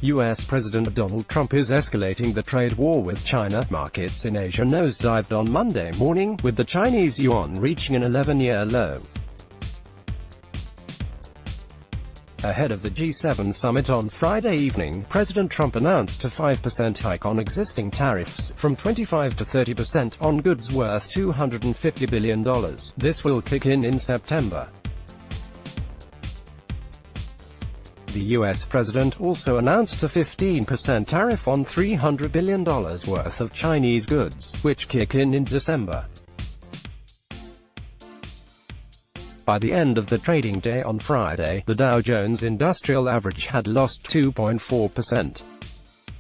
U.S. President Donald Trump is escalating the trade war with China. Markets in Asia nosedived on Monday morning, with the Chinese yuan reaching an 11-year low. Ahead of the G7 summit on Friday evening, President Trump announced a 5% hike on existing tariffs, from 25% to 30% on goods worth $250 billion. This will kick in September. The U.S. president also announced a 15% tariff on $300 billion worth of Chinese goods, which kick in December. By the end of the trading day on Friday, the Dow Jones Industrial Average had lost 2.4%.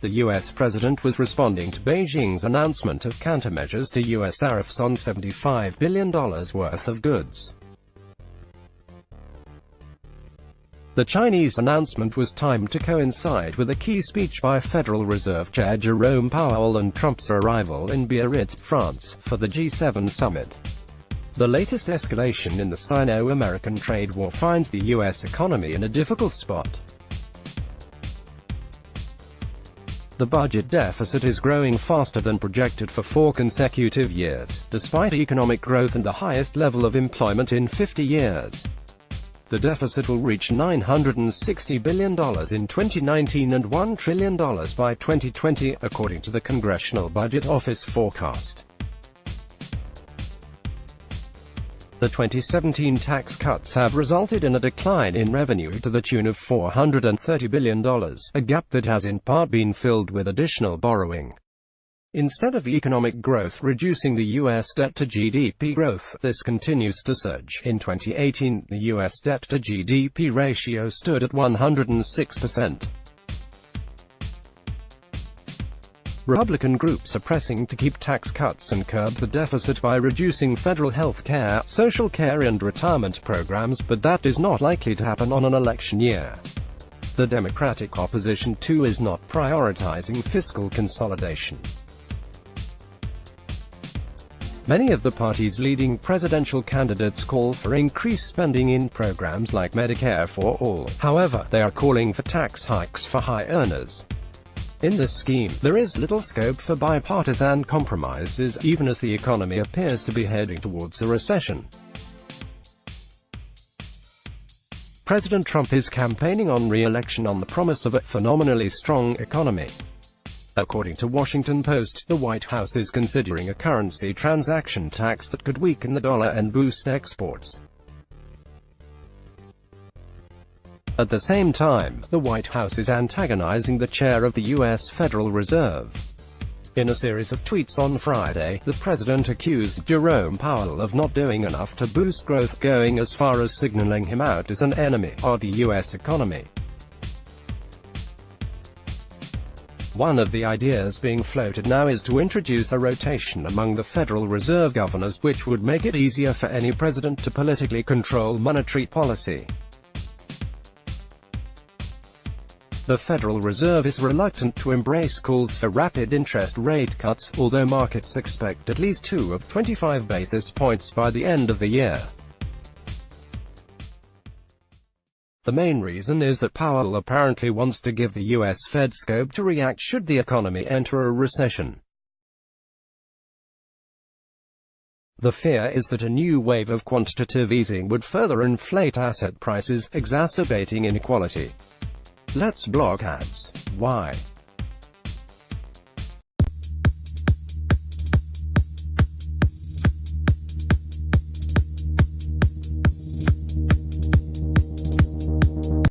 The U.S. president was responding to Beijing's announcement of countermeasures to U.S. tariffs on $75 billion worth of goods. The Chinese announcement was timed to coincide with a key speech by Federal Reserve Chair Jerome Powell and Trump's arrival in Biarritz, France, for the G7 summit. The latest escalation in the Sino-American trade war finds the U.S. economy in a difficult spot. The budget deficit is growing faster than projected for 4 consecutive years, despite economic growth and the highest level of employment in 50 years. The deficit will reach $960 billion in 2019 and $1 trillion by 2020, according to the Congressional Budget Office forecast. The 2017 tax cuts have resulted in a decline in revenue to the tune of $430 billion, a gap that has in part been filled with additional borrowing. Instead of economic growth reducing the U.S. debt to GDP growth, this continues to surge. In 2018, the U.S. debt to GDP ratio stood at 106%. Republican groups are pressing to keep tax cuts and curb the deficit by reducing federal health care, social care and retirement programs, but that is not likely to happen on an election year. The Democratic opposition too is not prioritizing fiscal consolidation. Many of the party's leading presidential candidates call for increased spending in programs like Medicare for All. However, they are calling for tax hikes for high earners. In this scheme, there is little scope for bipartisan compromises, even as the economy appears to be heading towards a recession. President Trump is campaigning on re-election on the promise of a phenomenally strong economy. According to Washington Post, the White House is considering a currency transaction tax that could weaken the dollar and boost exports. At the same time, the White House is antagonizing the chair of the U.S. Federal Reserve. In a series of tweets on Friday, the president accused Jerome Powell of not doing enough to boost growth, going as far as signaling him out as an enemy of the U.S. economy. One of the ideas being floated now is to introduce a rotation among the Federal Reserve governors, which would make it easier for any president to politically control monetary policy. The Federal Reserve is reluctant to embrace calls for rapid interest rate cuts, although markets expect at least 2 of 25 basis points by the end of the year. The main reason is that Powell apparently wants to give the U.S. Fed scope to react should the economy enter a recession. The fear is that a new wave of quantitative easing would further inflate asset prices, exacerbating inequality. Let's block ads. Why?